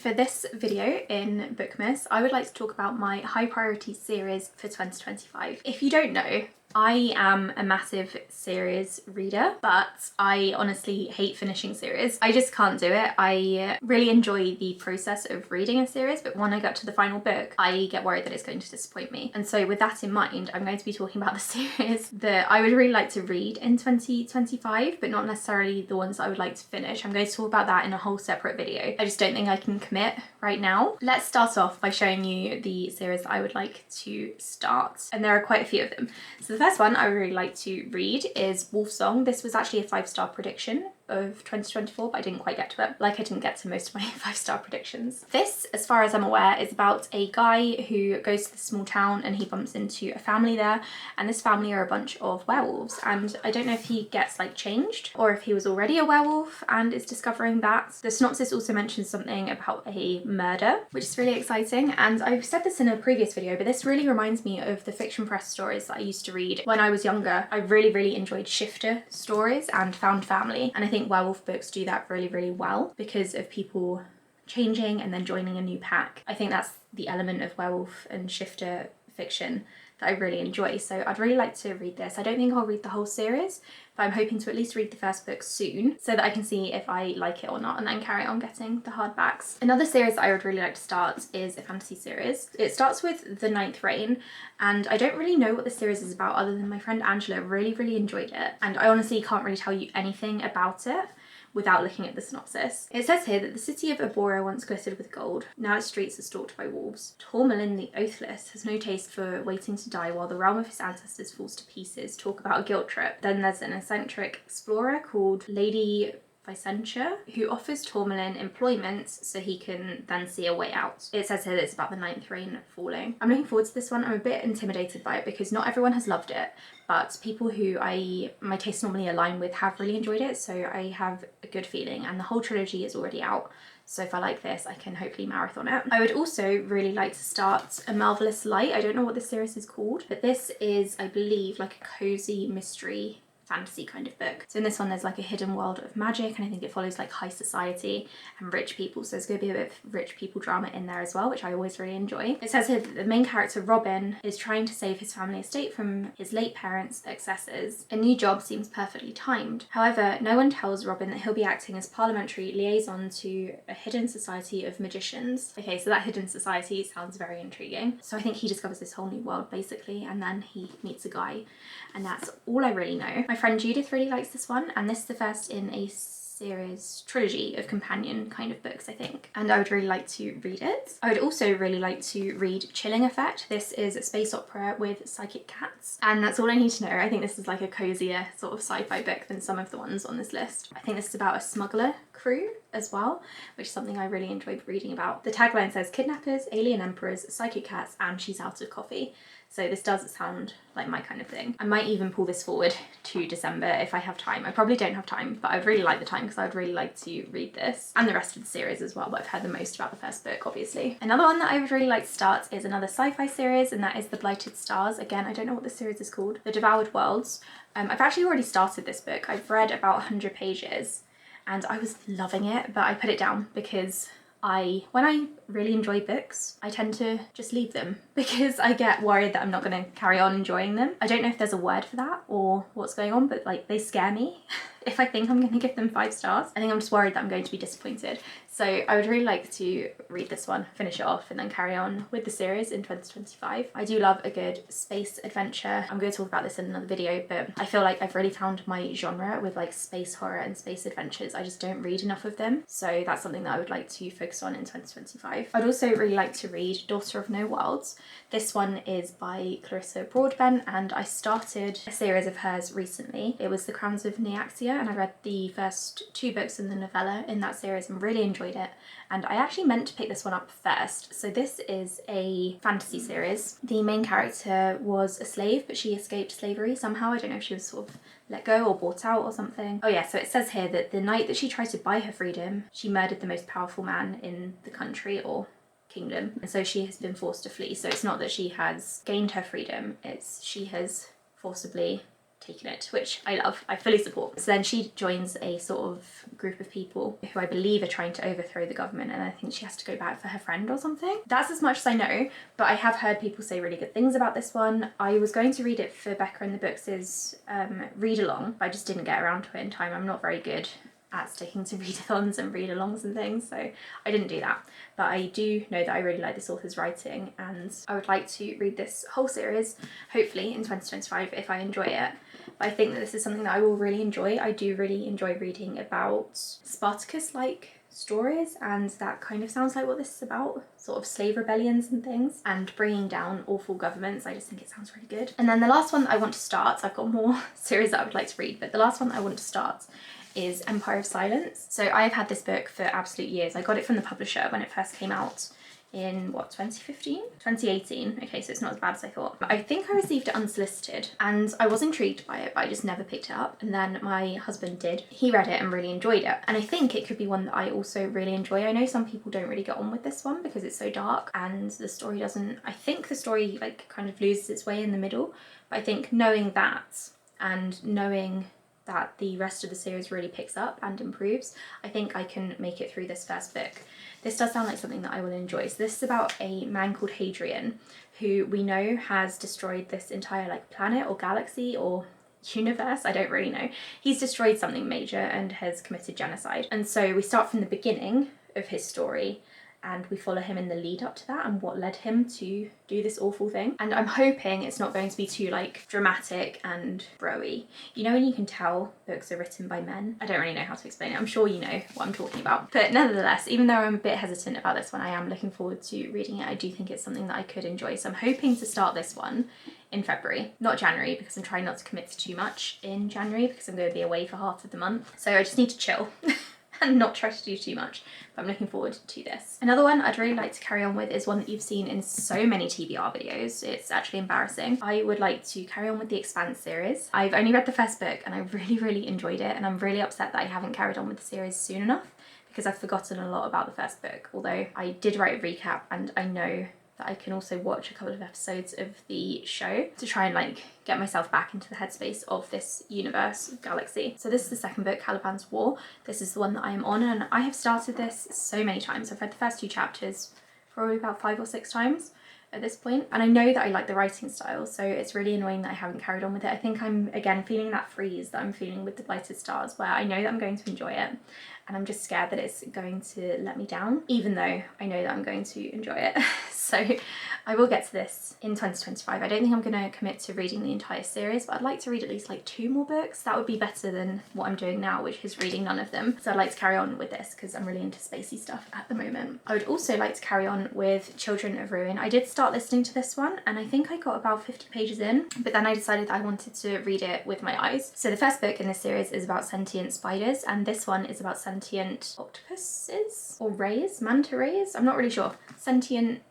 For this video in Bookmas, I would like to talk about my high priority series for 2025. If you don't know, I am a massive series reader, but I honestly hate finishing series. I just can't do it. I really enjoy the process of reading a series, but when I get to the final book, I get worried that it's going to disappoint me. And so with that in mind, I'm going to be talking about the series that I would really like to read in 2025, but not necessarily the ones that I would like to finish. I'm going to talk about that in a whole separate video. I just don't think I can commit right now. Let's start off by showing you the series that I would like to start. And there are quite a few of them. So the first one I would really like to read is Wolfsong. This was actually a 5-star prediction of 2024, but I didn't quite get to it. Like I didn't get to most of my 5-star predictions. This, as far as I'm aware, is about a guy who goes to the small town and he bumps into a family there, and this family are a bunch of werewolves, and I don't know if he gets like changed or if he was already a werewolf and is discovering that. The synopsis also mentions something about a murder, which is really exciting, and I've said this in a previous video, but this really reminds me of the fiction press stories that I used to read when I was younger. I really enjoyed shifter stories and found family, and I think werewolf books do that really well because of people changing and then joining a new pack. I think that's the element of werewolf and shifter fiction that I really enjoy, so I'd really like to read this. I don't think I'll read the whole series, but I'm hoping to at least read the first book soon so that I can see if I like it or not and then carry on getting the hardbacks. Another series that I would really like to start is a fantasy series. It starts with The Ninth Reign, and I don't really know what the series is about other than my friend Angela really enjoyed it, and I honestly can't really tell you anything about it without looking at the synopsis. It says here that the city of Abora once glittered with gold. Now its streets are stalked by wolves. Tormelin the Oathless has no taste for waiting to die while the realm of his ancestors falls to pieces. Talk about a guilt trip. Then there's an eccentric explorer called Lady Vicentia, who offers Tormelin employment so he can then see a way out. It says here that it's about the Ninth Reign falling. I'm looking forward to this one. I'm a bit intimidated by it because not everyone has loved it, but people who my tastes normally align with have really enjoyed it, so I have a good feeling, and the whole trilogy is already out. So if I like this, I can hopefully marathon it. I would also really like to start A Marvelous Light. I don't know what this series is called, but this is, I believe, like a cozy mystery fantasy kind of book. So in this one there's like a hidden world of magic, and I think it follows like high society and rich people, so there's going to be a bit of rich people drama in there as well, which I always really enjoy. It says here that the main character Robin is trying to save his family estate from his late parents' excesses. A new job seems perfectly timed. However, no one tells Robin that he'll be acting as parliamentary liaison to a hidden society of magicians. Okay, so that hidden society sounds very intriguing. So I think he discovers this whole new world basically, and then he meets a guy, and that's all I really know. My friend Judith really likes this one, and this is the first in a series trilogy of companion kind of books, I think, and I would really like to read it. I would also really like to read Chilling Effect. This is a space opera with psychic cats, and that's all I need to know. I think this is like a cozier sort of sci-fi book than some of the ones on this list. I think this is about a smuggler crew as well, which is something I really enjoyed reading about. The tagline says kidnappers, alien emperors, psychic cats, and she's out of coffee. So this does sound like my kind of thing. I might even pull this forward to December if I have time. I probably don't have time, but I would really like the time because I would really like to read this and the rest of the series as well, but I've heard the most about the first book, obviously. Another one that I would really like to start is another sci-fi series, and that is The Blighted Stars. Again, I don't know what the series is called. The Devoured Worlds. I've actually already started this book. I've read about 100 pages and I was loving it, but I put it down because when I really enjoy books, I tend to just leave them because I get worried that I'm not going to carry on enjoying them. I don't know if there's a word for that or what's going on, but like they scare me. If I think I'm going to give them 5 stars, I think I'm just worried that I'm going to be disappointed. So I would really like to read this one, finish it off, and then carry on with the series in 2025. I do love a good space adventure. I'm going to talk about this in another video, but I feel like I've really found my genre with like space horror and space adventures. I just don't read enough of them. So that's something that I would like to focus on in 2025. I'd also really like to read Daughter of No Worlds. This one is by Clarissa Broadbent, and I started a series of hers recently. It was The Crowns of Neaxia, and I read the first 2 books in the novella in that series and really enjoyed it. And I actually meant to pick this one up first. So this is a fantasy series. The main character was a slave, but she escaped slavery somehow. I don't know if she was sort of let go or bought out or something. Oh yeah, so it says here that the night that she tried to buy her freedom, she murdered the most powerful man in the country or kingdom, and so she has been forced to flee. So it's not that she has gained her freedom, it's she has forcibly taken it, which I love, I fully support. So then she joins a sort of group of people who I believe are trying to overthrow the government, and I think she has to go back for her friend or something. That's as much as I know, but I have heard people say really good things about this one. I was going to read it for Becca and the Books' read-along, but I just didn't get around to it in time. I'm not very good at sticking to readathons and read-alongs and things, so I didn't do that. But I do know that I really like this author's writing, and I would like to read this whole series, hopefully in 2025 if I enjoy it. But I think that this is something that I will really enjoy. I do really enjoy reading about Spartacus-like stories, and that kind of sounds like what this is about, sort of slave rebellions and things, and bringing down awful governments. I just think it sounds really good. And then the last one that I want to start, I've got more series that I would like to read, but the last one I want to start is Empire of Silence. So I have had this book for absolute years. I got it from the publisher when it first came out in, what, 2015? 2018. Okay, so it's not as bad as I thought. I think I received it unsolicited, and I was intrigued by it, but I just never picked it up. And then my husband did. He read it and really enjoyed it. And I think it could be one that I also really enjoy. I know some people don't really get on with this one because it's so dark and the story doesn't, I think the story like kind of loses its way in the middle. But I think knowing that and knowing that the rest of the series really picks up and improves, I think I can make it through this first book. This does sound like something that I will enjoy. So this is about a man called Hadrian, who we know has destroyed this entire like planet or galaxy or universe, I don't really know. He's destroyed something major and has committed genocide. And so we start from the beginning of his story, and we follow him in the lead up to that and what led him to do this awful thing. And I'm hoping it's not going to be too like dramatic and bro-y. You know when you can tell books are written by men? I don't really know how to explain it. I'm sure you know what I'm talking about. But nevertheless, even though I'm a bit hesitant about this one, I am looking forward to reading it. I do think it's something that I could enjoy. So I'm hoping to start this one in February, not January, because I'm trying not to commit to too much in January because I'm going to be away for half of the month. So I just need to chill. And not try to do too much, but I'm looking forward to this. Another one I'd really like to carry on with is one that you've seen in so many TBR videos. It's actually embarrassing. I would like to carry on with the Expanse series. I've only read the first book and I really enjoyed it, and I'm really upset that I haven't carried on with the series soon enough because I've forgotten a lot about the first book, although I did write a recap and I know that I can also watch a couple of episodes of the show to try and like get myself back into the headspace of this universe, galaxy. So this is the second book, Caliban's War. This is the one that I am on, and I have started this so many times. I've read the first 2 chapters probably about 5 or 6 times at this point, and I know that I like the writing style, so it's really annoying that I haven't carried on with it. I think I'm again feeling that freeze that I'm feeling with The Blighted Stars, where I know that I'm going to enjoy it and I'm just scared that it's going to let me down, even though I know that I'm going to enjoy it. So I will get to this in 2025. I don't think I'm going to commit to reading the entire series, but I'd like to read at least like 2 more books. That would be better than what I'm doing now, which is reading none of them. So I'd like to carry on with this because I'm really into spacey stuff at the moment. I would also like to carry on with Children of Ruin. I did start listening to this one and I think I got about 50 pages in, but then I decided that I wanted to read it with my eyes. So the first book in this series is about sentient spiders, and this one is about sentient octopuses or rays, manta rays, I'm not really sure. Sentient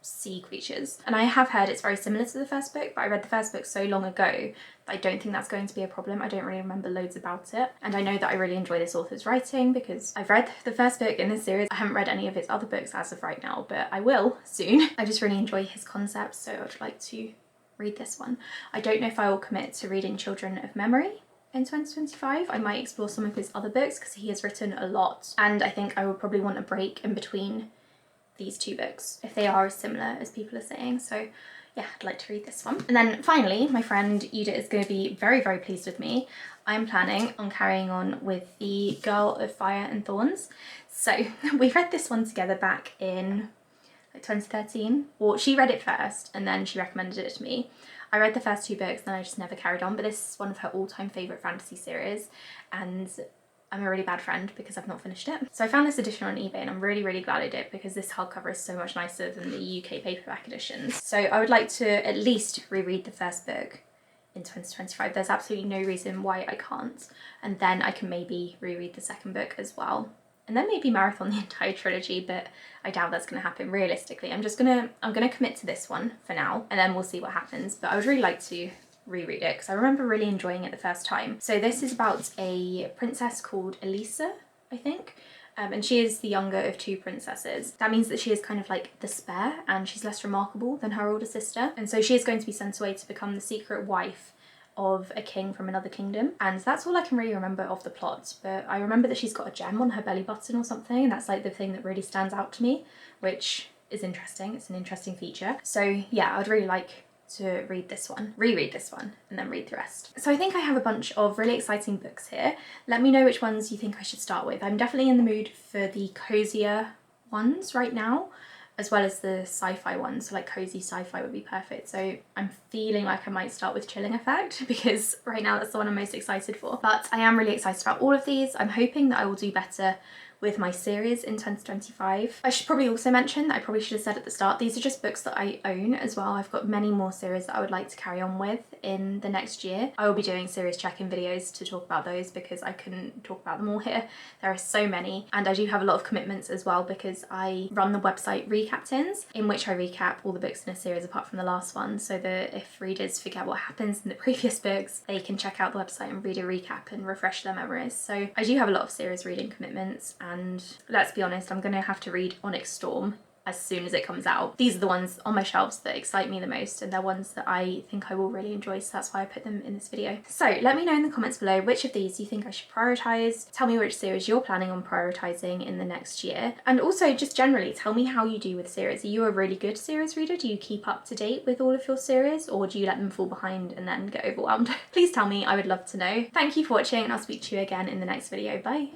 sea creatures. And I have heard it's very similar to the first book, but I read the first book so long ago that I don't think that's going to be a problem. I don't really remember loads about it. And I know that I really enjoy this author's writing because I've read the first book in this series. I haven't read any of his other books as of right now, but I will soon. I just really enjoy his concepts, so I would like to read this one. I don't know if I will commit to reading Children of Memory in 2025. I might explore some of his other books because he has written a lot, and I think I will probably want a break in between these 2 books if they are as similar as people are saying. So yeah, I'd like to read this one. And then finally, my friend Ida is going to be very pleased with me. I'm planning on carrying on with The Girl of Fire and Thorns. So we read this one together back in like 2013. Well, she read it first and then she recommended it to me. I read the first 2 books, then I just never carried on, but this is one of her all-time favourite fantasy series, and I'm a really bad friend because I've not finished it. So I found this edition on eBay and I'm really glad I did because this hardcover is so much nicer than the UK paperback editions. So I would like to at least reread the first book in 2025. There's absolutely no reason why I can't. And then I can maybe reread the second book as well. And then maybe marathon the entire trilogy, but I doubt that's gonna happen realistically. I'm gonna commit to this one for now and then we'll see what happens. But I would really like to reread it because I remember really enjoying it the first time. So this is about a princess called Elisa, I think, and she is the younger of 2 princesses. That means that she is kind of like the spare and she's less remarkable than her older sister, and so she is going to be sent away to become the secret wife of a king from another kingdom, and that's all I can really remember of the plot. But I remember that she's got a gem on her belly button or something, and that's like the thing that really stands out to me, which is interesting. It's an interesting feature. So yeah, I'd really like to read this one, reread this one, and then read the rest. So I think I have a bunch of really exciting books here. Let me know which ones you think I should start with. I'm definitely in the mood for the cozier ones right now, as well as the sci-fi ones. So like cozy sci-fi would be perfect. So I'm feeling like I might start with Chilling Effect because right now that's the one I'm most excited for. But I am really excited about all of these. I'm hoping that I will do better with my series in 2025. I should probably also mention that I probably should have said at the start, these are just books that I own as well. I've got many more series that I would like to carry on with in the next year. I will be doing series check-in videos to talk about those because I couldn't talk about them all here. There are so many, and I do have a lot of commitments as well because I run the website Recap Tins, in which I recap all the books in a series apart from the last one, so that if readers forget what happens in the previous books, they can check out the website and read a recap and refresh their memories. So I do have a lot of series reading commitments, and let's be honest, I'm gonna have to read Onyx Storm as soon as it comes out. These are the ones on my shelves that excite me the most, and they're ones that I think I will really enjoy, so that's why I put them in this video. So let me know in the comments below which of these you think I should prioritise. Tell me which series you're planning on prioritising in the next year, and also just generally tell me how you do with series. Are you a really good series reader? Do you keep up to date with all of your series, or do you let them fall behind and then get overwhelmed? Please tell me, I would love to know. Thank you for watching, and I'll speak to you again in the next video. Bye!